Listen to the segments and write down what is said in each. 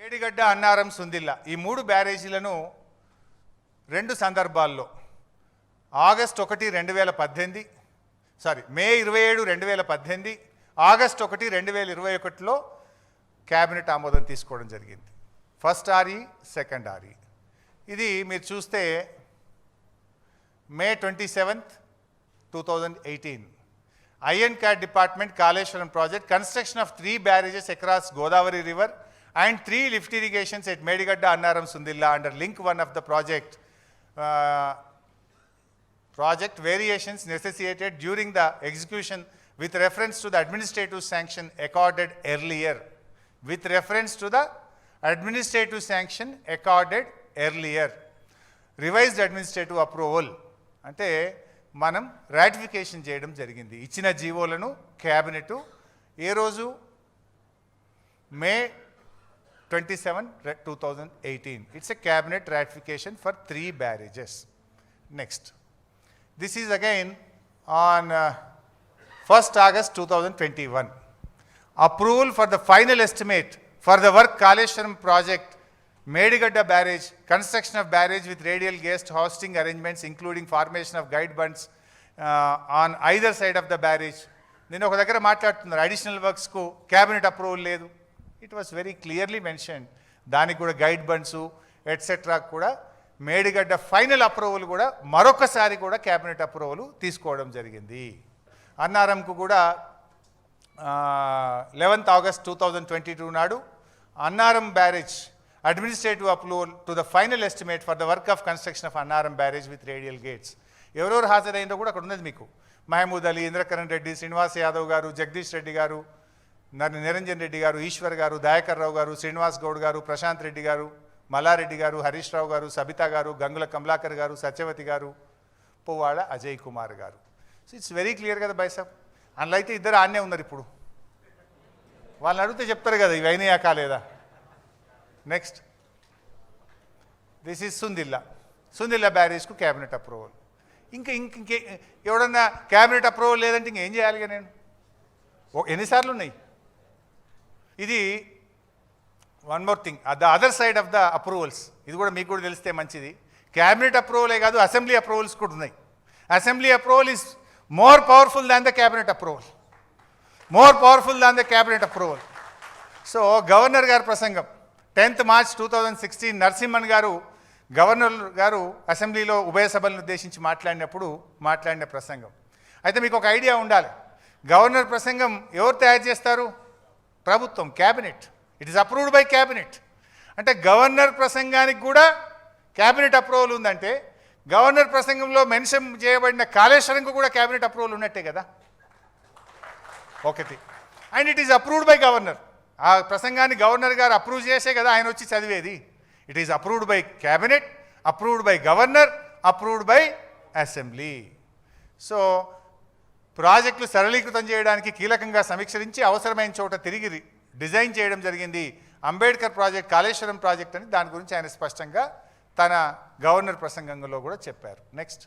మేడిగడ్డ, అన్నారం, సుందిల్ల ఈ 3 బ్యారేజీలను 2 సందర్భాల్లో ఆగస్ట్ 1, 2018 మే 27, 2018 ఆగస్ట్ 1, 2021లో క్యాబినెట్ ఆమోదం తీసుకోవడం జరిగింది. First RE, second RE. ఇది మీరు చూస్తే May 27, 2018 INCAT Department Kaleshwaram project construction of 3 barrages across Godavari River and 3 lift irrigations at Medigadda, Annaram, Sundilla under link 1 of the project. Project variations necessitated during the execution with reference to the administrative sanction accorded earlier. With reference to the administrative sanction accorded earlier. Revised administrative approval. అంటే మనం ratification చేయడం జరిగింది. ఇచ్చిన జీవోలను cabinet ఏ రోజు May 27, 2018. It's a cabinet ratification for 3 barrages. Next. This is again on 1st August 2021. Approval for the final estimate for the work Kaleshwaram project, Medigadda barrage, construction of barrage with radial guest hosting arrangements including formation of guide bunds on either side of the barrage. నేను ఒక దగ్గర మాట్లాడుతున్నారు additional వర్క్స్కు cabinet approval లేదు. It was very clearly mention. దానికి కూడా guide bunds etcetera కూడా Medigadda final approval కూడా మరొకసారి కూడా క్యాబినెట్ అప్రూవల్ తీసుకోవడం జరిగింది. అన్నారంకు కూడా 11th August 2022 నాడు Annaram barrage administrative approval to the final estimate for the work of construction of Annaram barrage with radial gates. ఎవరెవరు హాజరైందో కూడా అక్కడ ఉన్నది మీకు. మహమూద్ అలీ, ఇంద్రకరణ్ రెడ్డి, శ్రీనివాస్ యాదవ్ గారు, జగదీష్ రెడ్డి గారు, నిరంజన్ రెడ్డి గారు, ఈశ్వర్ గారు, దయాకర్ రావు గారు, శ్రీనివాస్ గౌడ్ గారు, ప్రశాంత్ రెడ్డి గారు, మల్లారెడ్డి గారు, హరీష్ రావు గారు, సబితా గారు, గంగుల కమలాకర్ గారు, సత్యవతి గారు, పువ్వాడ అజయ్ కుమార్ గారు. సో ఇట్స్ వెరీ క్లియర్ కదా బై సాబ్. అందులో అయితే ఇద్దరు ఆన్నే ఉన్నారు. ఇప్పుడు వాళ్ళని అడిగితే చెప్తారు కదా ఇవి అయినాయా కాలేదా. నెక్స్ట్, దిస్ ఈజ్ సుందిల్ల బ్యారేజ్కు క్యాబినెట్ అప్రూవల్. ఇంకే ఎవడన్నా క్యాబినెట్ అప్రూవల్ లేదంటే ఇంకేం చేయాలిగా నేను? ఎన్నిసార్లు ఉన్నాయి ఇది? One more thing, the other side of the approvals, ఇది కూడా మీకు కూడా తెలిస్తే మంచిది. క్యాబినెట్ అప్రూవలే కాదు, అసెంబ్లీ అప్రూవల్స్ కూడా ఉన్నాయి. Assembly approval is more powerful than the cabinet approval. More powerful than the cabinet approval. So governor గారి ప్రసంగం 10th March 2016 నరసింహన్ గారు, గవర్నర్ గారు అసెంబ్లీలో ఉభయ సభలను ఉద్దేశించి మాట్లాడిన ప్రసంగం. అయితే మీకు ఒక ఐడియా ఉండాలి, గవర్నర్ ప్రసంగం ఎవరు తయారు చేస్తారు? ప్రభుత్వం, cabinet. It is approved by cabinet. అంటే గవర్నర్ ప్రసంగానికి కూడా క్యాబినెట్ అప్రూవల్ ఉందంటే గవర్నర్ ప్రసంగంలో మెన్షన్ చేయబడిన కాళేశ్వరంకు కూడా క్యాబినెట్ అప్రూవల్ ఉన్నట్టే కదా ఒకటి. And it is approved by governor. ఆ ప్రసంగాన్ని గవర్నర్ గారు అప్రూవ్ చేసే కదా ఆయన వచ్చి చదివేది. It is approved by cabinet, approved by governor, approved by assembly. So ప్రాజెక్టులు సరళీకృతం చేయడానికి కీలకంగా సమీక్షించి అవసరమైన చోట తిరిగి డిజైన్ చేయడం జరిగింది. అంబేద్కర్ ప్రాజెక్ట్, కాళేశ్వరం ప్రాజెక్ట్ అని దాని గురించి ఆయన స్పష్టంగా తన గవర్నర్ ప్రసంగంలో కూడా చెప్పారు. Next,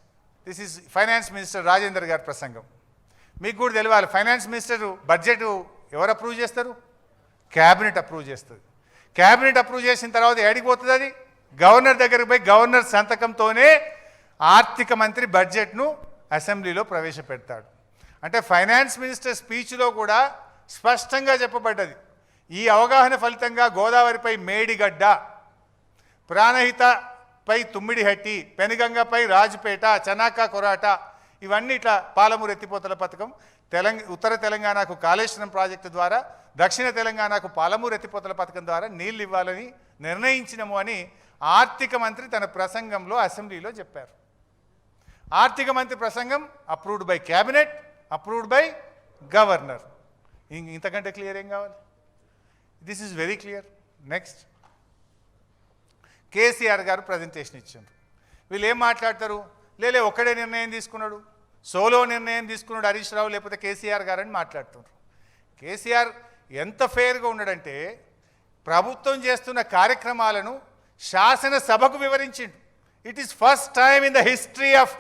this is finance minister Rajender గారి ప్రసంగం. మీకు కూడా తెలియాలి, ఫైనాన్స్ మినిస్టర్ బడ్జెట్ ఎవరు అప్రూవ్ చేస్తారు? క్యాబినెట్ అప్రూవ్ చేస్తుంది. క్యాబినెట్ అప్రూవ్ చేసిన తర్వాత ఏడికి పోతుంది? అది గవర్నర్ దగ్గరికి పోయి గవర్నర్ సంతకంతోనే ఆర్థిక మంత్రి బడ్జెట్ను అసెంబ్లీలో ప్రవేశపెడతాడు. అంటే ఫైనాన్స్ మినిస్టర్ స్పీచ్లో కూడా స్పష్టంగా చెప్పబడ్డది, ఈ అవగాహన ఫలితంగా గోదావరిపై మేడిగడ్డ, ప్రాణహితపై తుమ్మిడిహట్టి, పెనుగంగపై రాజుపేట, చనాకా కొరాట, ఇవన్నీ ఇట్లా పాలమూరు ఎత్తిపోతల పథకం, ఉత్తర తెలంగాణకు కాళేశ్వరం ప్రాజెక్టు ద్వారా, దక్షిణ తెలంగాణకు పాలమూరు ఎత్తిపోతల పథకం ద్వారా నీళ్ళు ఇవ్వాలని నిర్ణయించినము అని ఆర్థిక మంత్రి తన ప్రసంగంలో అసెంబ్లీలో చెప్పారు. ఆర్థిక మంత్రి ప్రసంగం approved by cabinet, approved by governor. ఇంతకంటే క్లియర్ ఏం కావాలి? This is very clear. Next, KCR గారు ప్రజెంటేషన్ ఇచ్చారు. వీళ్ళు ఏం మాట్లాడతారు? లేలే ఒక్కడే నిర్ణయం తీసుకున్నాడు, సోలో నిర్ణయం తీసుకున్నాడు హరీష్ రావు లేకపోతే కేసీఆర్ గారు అని మాట్లాడుతున్నారు. కేసీఆర్ ఎంత ఫెయిర్గా ఉన్నాడంటే ప్రభుత్వం చేస్తున్న కార్యక్రమాలను శాసనసభకు వివరించిండు. It is first time in the history of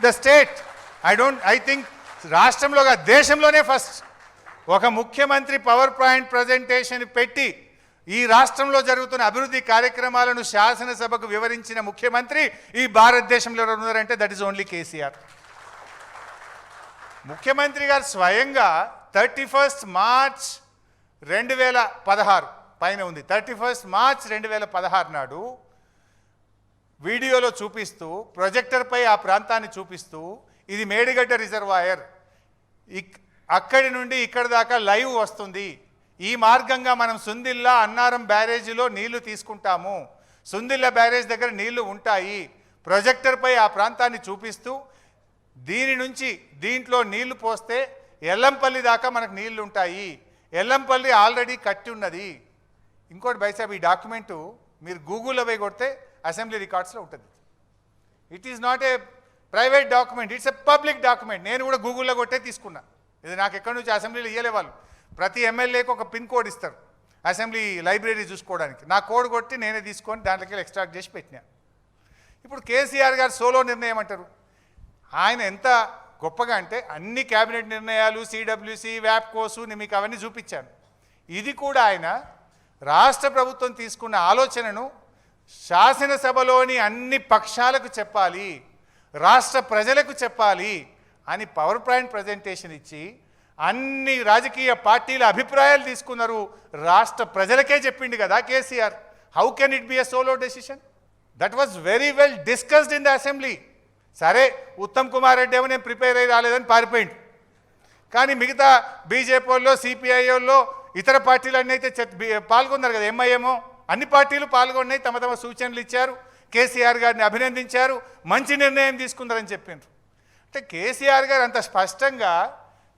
the state. I think రాష్ట్రంలోగా దేశంలోనే ఫస్ట్ ఒక ముఖ్యమంత్రి పవర్ పాయింట్ ప్రజెంటేషన్ పెట్టి ఈ రాష్ట్రంలో జరుగుతున్న అభివృద్ధి కార్యక్రమాలను శాసనసభకు వివరించిన ముఖ్యమంత్రి ఈ భారతదేశంలో ఉన్నారంటే దట్ ఈస్ ఓన్లీ కేసీఆర్. ముఖ్యమంత్రి గారు స్వయంగా 31 మార్చ్ 2016 పైన ఉంది, 31 మార్చ్ 2016 నాడు వీడియోలో చూపిస్తూ, ప్రొజెక్టర్పై ఆ ప్రాంతాన్ని చూపిస్తూ, ఇది మేడిగడ్డ రిజర్వాయర్, అక్కడి నుండి ఇక్కడి దాకా లైవ్ వస్తుంది, ఈ మార్గంగా మనం సుందిల్లా అన్నారం బ్యారేజీలో నీళ్లు తీసుకుంటాము, సుందిల్లా బ్యారేజ్ దగ్గర నీళ్లు ఉంటాయి, ప్రొజెక్టర్పై ఆ ప్రాంతాన్ని చూపిస్తూ దీని నుంచి దీంట్లో నీళ్లు పోస్తే ఎల్లంపల్లి దాకా మనకు నీళ్లు ఉంటాయి, ఎల్లంపల్లి ఆల్రెడీ కట్టి ఉన్నది. ఇంకోటి బైసాబ్, ఈ డాక్యుమెంటు మీరు గూగుల్లో పోయి కొడితే అసెంబ్లీ రికార్డ్స్లో ఉంటుంది. It is not a private document, it's a public document. నేను కూడా గూగుల్లో కొట్టే తీసుకున్నా. ఇది నాకు ఎక్కడి నుంచి అసెంబ్లీలో ఇయ్యలే వాళ్ళు. ప్రతి ఎమ్మెల్యేకి ఒక పిన్ కోడ్ ఇస్తారు అసెంబ్లీ లైబ్రరీ చూసుకోవడానికి. నా కోడ్ కొట్టి నేనే తీసుకొని దాంట్లోకి ఎక్స్ట్రాక్ట్ చేసి పెట్టినా. ఇప్పుడు కేసీఆర్ గారు సోలో నిర్ణయం అంటారు. ఆయన ఎంత గొప్పగా అంటే అన్ని క్యాబినెట్ నిర్ణయాలు, సిడబ్ల్యూసి, వ్యాప్కోసు, నేను మీకు అవన్నీ చూపించాను. ఇది కూడా ఆయన రాష్ట్ర ప్రభుత్వం తీసుకున్న ఆలోచనను శాసనసభలోని అన్ని పక్షాలకు చెప్పాలి, రాష్ట్ర ప్రజలకు చెప్పాలి అని పవర్ పాయింట్ ప్రజెంటేషన్ ఇచ్చి అన్ని రాజకీయ పార్టీల అభిప్రాయాలు తీసుకున్నారు. రాష్ట్ర ప్రజలకే చెప్పిండు కదా KCR. How can it be a solo decision? That was very well discussed in the assembly. సరే, ఉత్తమ్ కుమార్ రెడ్డి ఏమో నేను ప్రిపేర్ అయ్యి రాలేదని పారిపోయింది. కానీ మిగతా బీజేపీ వాళ్ళు, సిపిఐ వాళ్ళు, ఇతర పార్టీలన్నీ అయితే పాల్గొన్నారు కదా. ఎంఐఎంఓ అన్ని పార్టీలు పాల్గొన్నాయి, తమ తమ సూచనలు ఇచ్చారు, కేసీఆర్ గారిని అభినందించారు, మంచి నిర్ణయం తీసుకున్నారని చెప్పారు. అంటే కేసీఆర్ గారు అంత స్పష్టంగా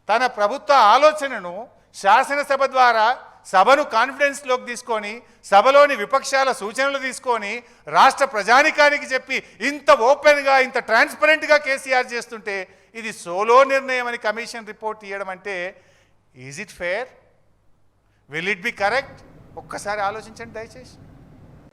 తన ప్రభుత్వ ఆలోచనను శాసనసభ ద్వారా సభను కాన్ఫిడెన్స్లోకి తీసుకొని, సభలోని విపక్షాల సూచనలు తీసుకొని రాష్ట్ర ప్రజానికానికి చెప్పి ఇంత ఓపెన్గా, ఇంత ట్రాన్స్పరెంట్గా కేసీఆర్ చేస్తుంటే ఇది సోలో నిర్ణయం అని కమిషన్ రిపోర్ట్ ఇవ్వడం అంటే is it fair? Will it be correct? ఒక్కసారి ఆలోచించండి దయచేసి.